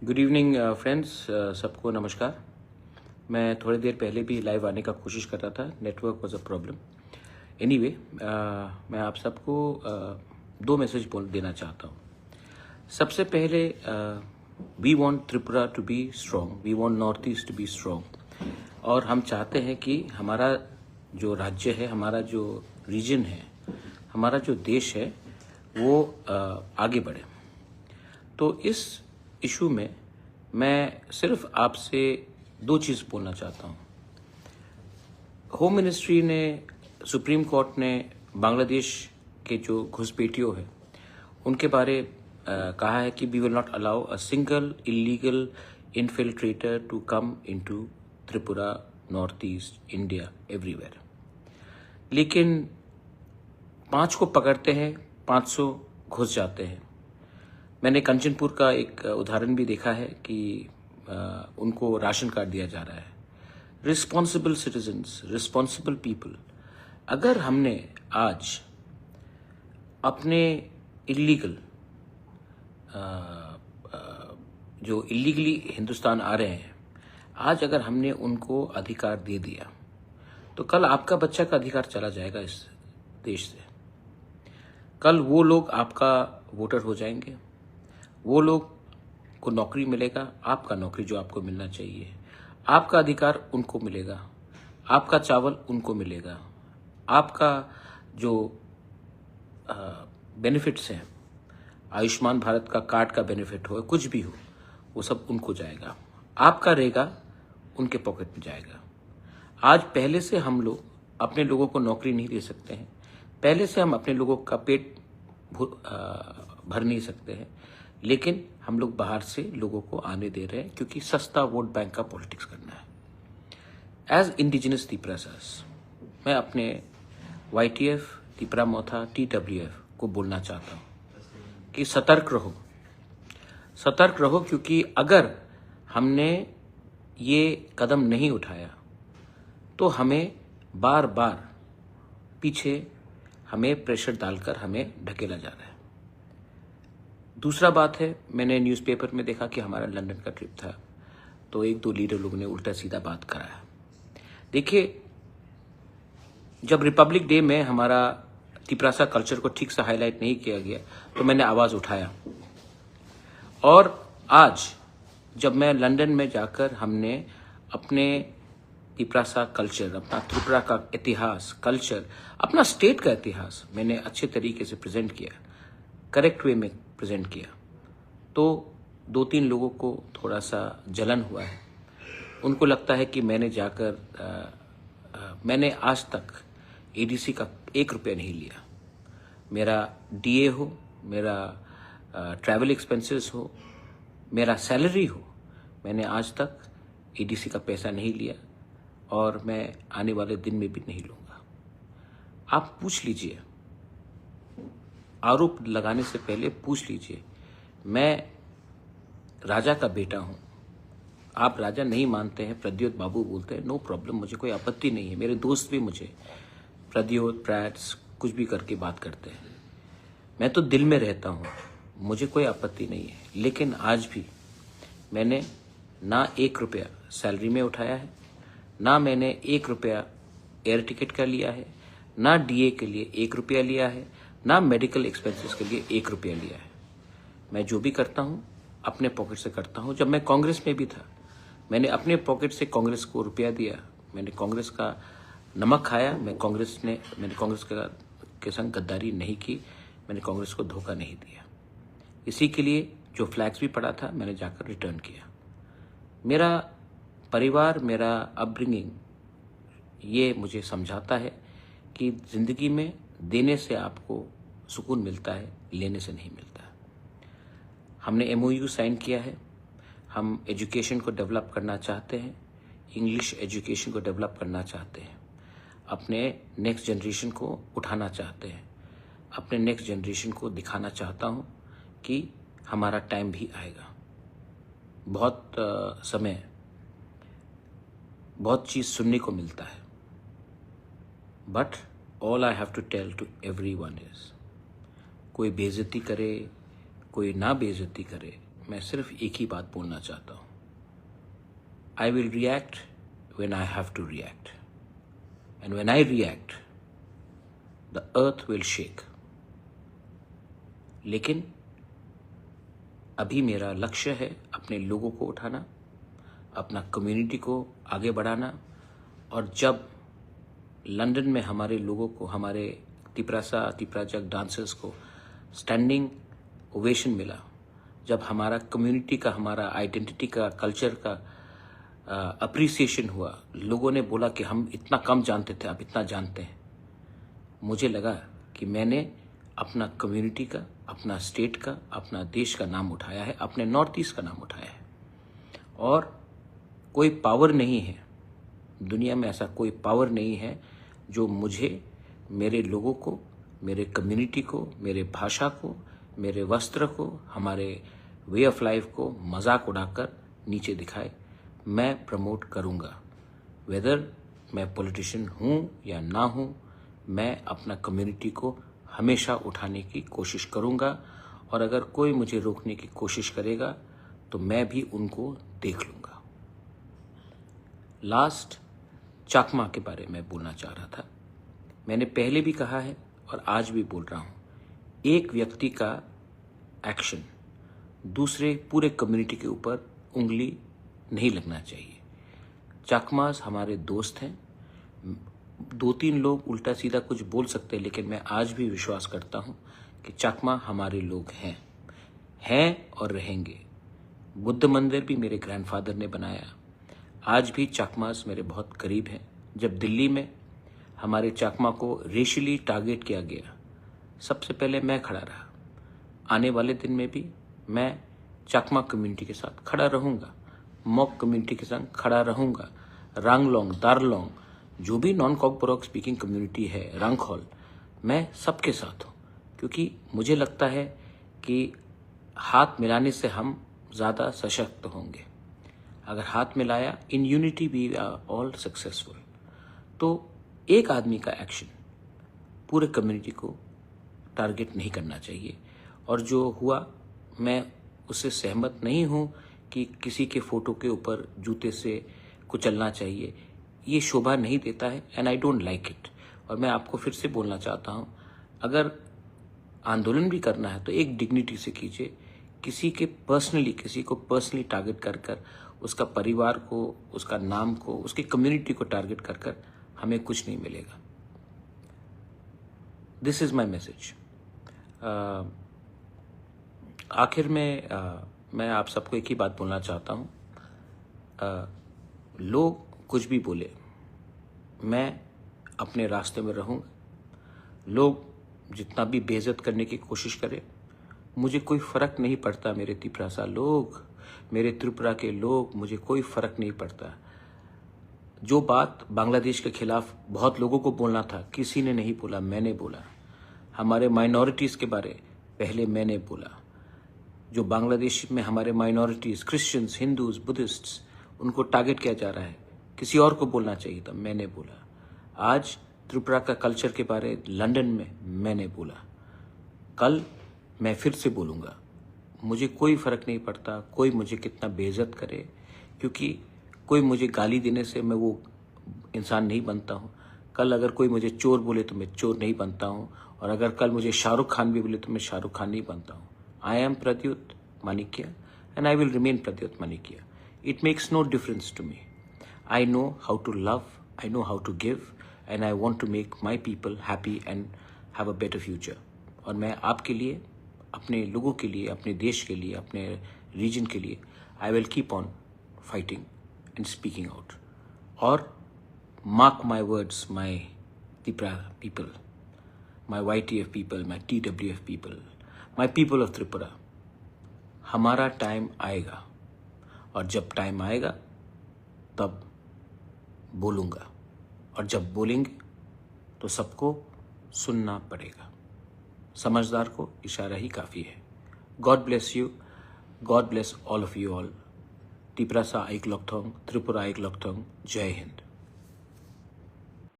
Good evening friends, सबको नमस्कार। मैं थोड़ी देर पहले भी लाइव आने का कोशिश कर रहा था, network was a problem. Anyway, मैं आप सबको दो मैसेज बोल देना चाहता हूँ। सबसे पहले, we want Tripura to be strong, we want north east to be strong, और हम चाहते हैं कि हमारा जो राज्य है, हमारा जो रीजन है, हमारा जो देश है वो आगे बढ़े। तो इस इशू में मैं सिर्फ आपसे दो चीज़ बोलना चाहता हूँ। होम मिनिस्ट्री ने, सुप्रीम कोर्ट ने बांग्लादेश के जो घुसपैठियों हैं उनके बारे कहा है कि we will not allow a single illegal infiltrator to come into Tripura, north east India, everywhere. लेकिन 5 को पकड़ते हैं, 500 घुस जाते हैं। मैंने कंचनपुर का एक उदाहरण भी देखा है कि उनको राशन कार्ड दिया जा रहा है। रिस्पॉन्सिबल सिटीजन्स, रिस्पॉन्सिबल पीपल, अगर हमने आज अपने इलीगल जो इलीगली हिंदुस्तान आ रहे हैं, आज अगर हमने उनको अधिकार दे दिया तो कल आपका बच्चा का अधिकार चला जाएगा इस देश से। कल वो लोग आपका वोटर हो जाएंगे, वो लोग को नौकरी मिलेगा, आपका नौकरी जो आपको मिलना चाहिए, आपका अधिकार उनको मिलेगा, आपका चावल उनको मिलेगा, आपका जो बेनिफिट्स हैं, आयुष्मान भारत का कार्ड का बेनिफिट हो, कुछ भी हो, वो सब उनको जाएगा, आपका रहेगा उनके पॉकेट में जाएगा। आज पहले से हम लोग अपने लोगों को नौकरी नहीं दे सकते हैं, पहले से हम अपने लोगों का पेट भर नहीं सकते हैं, लेकिन हम लोग बाहर से लोगों को आने दे रहे हैं क्योंकि सस्ता वोट बैंक का पॉलिटिक्स करना है। एज इंडिजिनस तिपरासास, मैं अपने YTF, तिपरा मोथा, TWF को बोलना चाहता हूँ कि सतर्क रहो, सतर्क रहो, क्योंकि अगर हमने ये कदम नहीं उठाया तो हमें बार बार पीछे हमें प्रेशर डालकर हमें ढकेला जा रहा है। दूसरा बात है, मैंने न्यूज़पेपर में देखा कि हमारा लंदन का ट्रिप था, तो एक दो लीडर लोगों ने उल्टा सीधा बात कराया। देखिए, जब रिपब्लिक डे में हमारा तिपरासा कल्चर को ठीक से हाईलाइट नहीं किया गया तो मैंने आवाज़ उठाया, और आज जब मैं लंदन में जाकर हमने अपने तिपरासा कल्चर, अपना त्रिपुरा का इतिहास, कल्चर, अपना स्टेट का इतिहास मैंने अच्छे तरीके से प्रेजेंट किया, करेक्ट वे में प्रेजेंट किया, तो 2-3 लोगों को थोड़ा सा जलन हुआ है। उनको लगता है कि मैंने जाकर मैंने आज तक ADC का 1 रुपया नहीं लिया। मेरा DA हो, मेरा ट्रैवल एक्सपेंसेस हो, मेरा सैलरी हो, मैंने आज तक ADC का पैसा नहीं लिया, और मैं आने वाले दिन में भी नहीं लूँगा। आप पूछ लीजिए, आरोप लगाने से पहले पूछ लीजिए। मैं राजा का बेटा हूँ, आप राजा नहीं मानते हैं, प्रद्योत बाबू बोलते हैं, नो प्रॉब्लम, मुझे कोई आपत्ति नहीं है। मेरे दोस्त भी मुझे प्रद्योत, प्रैट्स कुछ भी करके बात करते हैं, मैं तो दिल में रहता हूँ, मुझे कोई आपत्ति नहीं है। लेकिन आज भी मैंने ना 1 रुपया सैलरी में उठाया है, ना मैंने 1 रुपया एयर टिकट का लिया है, ना DA के लिए 1 रुपया लिया है, ना मेडिकल एक्सपेंसेस के लिए 1 रुपया लिया है। मैं जो भी करता हूँ अपने पॉकेट से करता हूँ। जब मैं कांग्रेस में भी था, मैंने अपने पॉकेट से कांग्रेस को रुपया दिया, मैंने कांग्रेस का नमक खाया, मैंने कांग्रेस के संग गद्दारी नहीं की, मैंने कांग्रेस को धोखा नहीं दिया। इसी के लिए जो फ्लैग्स भी पड़ा था मैंने जाकर रिटर्न किया। मेरा परिवार, मेरा अपब्रिंगिंग ये मुझे समझाता है कि ज़िंदगी में देने से आपको सुकून मिलता है, लेने से नहीं मिलता। हमने MOU साइन किया है, हम एजुकेशन को डेवलप करना चाहते हैं, इंग्लिश एजुकेशन को डेवलप करना चाहते हैं, अपने नेक्स्ट जनरेशन को उठाना चाहते हैं, अपने नेक्स्ट जनरेशन को दिखाना चाहता हूँ कि हमारा टाइम भी आएगा। बहुत समय, बहुत चीज़ सुनने को मिलता है, but all I have to tell to everyone is, कोई बेइज्जती करे, कोई ना बेइज्जती करे, मैं सिर्फ एक ही बात बोलना चाहता हूं। I will react when I have to react, and when I react the earth will shake. लेकिन अभी मेरा लक्ष्य है अपने लोगों को उठाना, अपना कम्युनिटी को आगे बढ़ाना। और जब लंदन में हमारे लोगों को, हमारे तिपराजक डांसर्स को स्टैंडिंग ओवेशन मिला, जब हमारा कम्युनिटी का, हमारा आइडेंटिटी का, कल्चर का अप्रिसिएशन हुआ, लोगों ने बोला कि हम इतना कम जानते थे, आप इतना जानते हैं, मुझे लगा कि मैंने अपना कम्युनिटी का, अपना स्टेट का, अपना देश का नाम उठाया है, अपने नॉर्थ ईस्ट का नाम उठाया है। और कोई पावर नहीं है दुनिया में, ऐसा कोई पावर नहीं है जो मुझे, मेरे लोगों को, मेरे कम्युनिटी को, मेरे भाषा को, मेरे वस्त्र को, हमारे वे ऑफ लाइफ को मजाक उड़ाकर नीचे दिखाए। मैं प्रमोट करूंगा, वेदर मैं पॉलिटिशियन हूं या ना हूं, मैं अपना कम्युनिटी को हमेशा उठाने की कोशिश करूंगा। और अगर कोई मुझे रोकने की कोशिश करेगा तो मैं भी उनको देख लूंगा। लास्ट, चकमा के बारे में बोलना चाह रहा था। मैंने पहले भी कहा है और आज भी बोल रहा हूं, एक व्यक्ति का एक्शन दूसरे पूरे कम्युनिटी के ऊपर उंगली नहीं लगना चाहिए। चकमास हमारे दोस्त हैं। 2-3 लोग उल्टा सीधा कुछ बोल सकते हैं, लेकिन मैं आज भी विश्वास करता हूं कि चकमा हमारे लोग हैं और रहेंगे। बुद्ध मंदिर भी मेरे ग्रैंडफादर ने बनाया। आज भी चकमास मेरे बहुत करीब हैं। जब दिल्ली में हमारे चकमा को रेशियली टारगेट किया गया, सबसे पहले मैं खड़ा रहा। आने वाले दिन में भी मैं चकमा कम्युनिटी के साथ खड़ा रहूंगा, मॉक कम्युनिटी के साथ खड़ा रहूंगा, रांगलोंग, दारलोंग, जो भी नॉन कॉकबोरोक स्पीकिंग कम्युनिटी है, रंगखोल, मैं सबके साथ हूं। क्योंकि मुझे लगता है कि हाथ मिलाने से हम ज़्यादा सशक्त होंगे। अगर हाथ मिलाया, in unity we are all successful. तो एक आदमी का एक्शन पूरे कम्युनिटी को टारगेट नहीं करना चाहिए। और जो हुआ, मैं उससे सहमत नहीं हूं कि किसी के फोटो के ऊपर जूते से कुचलना चाहिए। ये शोभा नहीं देता है, and I don't like it. और मैं आपको फिर से बोलना चाहता हूं, अगर आंदोलन भी करना है तो एक डिग्निटी से कीजिए। किसी को पर्सनली टारगेट कर उसका परिवार को, उसका नाम को, उसकी कम्युनिटी को टारगेट कर हमें कुछ नहीं मिलेगा। This is my message. आखिर में मैं आप सबको एक ही बात बोलना चाहता हूं, लोग कुछ भी बोले, मैं अपने रास्ते में रहूंगा। लोग जितना भी बेइज्जत करने की कोशिश करें, मुझे कोई फर्क नहीं पड़ता। मेरे तिपरासा लोग, मेरे त्रिपुरा के लोग, मुझे कोई फर्क नहीं पड़ता। जो बात बांग्लादेश के खिलाफ बहुत लोगों को बोलना था, किसी ने नहीं बोला, मैंने बोला। हमारे माइनॉरिटीज के बारे पहले मैंने बोला। जो बांग्लादेश में हमारे माइनॉरिटीज, क्रिश्चियंस, हिंदूज, बुद्धिस्ट्स, उनको टारगेट किया जा रहा है, किसी और को बोलना चाहिए था, मैंने बोला। आज त्रिपुरा का कल्चर के बारे लंदन में मैंने बोला। कल मैं फिर से बोलूँगा। मुझे कोई फर्क नहीं पड़ता कोई मुझे कितना बेइज्जत करे, क्योंकि कोई मुझे गाली देने से मैं वो इंसान नहीं बनता हूँ। कल अगर कोई मुझे चोर बोले तो मैं चोर नहीं बनता हूँ, और अगर कल मुझे शाहरुख खान भी बोले तो मैं शाहरुख खान नहीं बनता हूँ। I am Pradyot Manikya and I will remain Pradyot Manikya. It makes no difference to me. I know how to love, I know how to give, and I want to make my people happy and have a better future. और मैं आपके लिए, अपने लोगों के लिए, अपने देश के लिए, अपने रीजन के लिए, I will keep on fighting and speaking out. और mark my words, my Tripura people, my YTF people, my TWF people, my people of Tripura, हमारा टाइम आएगा। और जब टाइम आएगा तब बोलूँगा, और जब बोलेंगे तो सबको सुनना पड़ेगा। समझदार को इशारा ही काफ़ी है। God bless you, God bless all of you all. Tiprasa आइक लॉकथोंग, त्रिपुरा आइक लॉकथोंग। जय हिंद।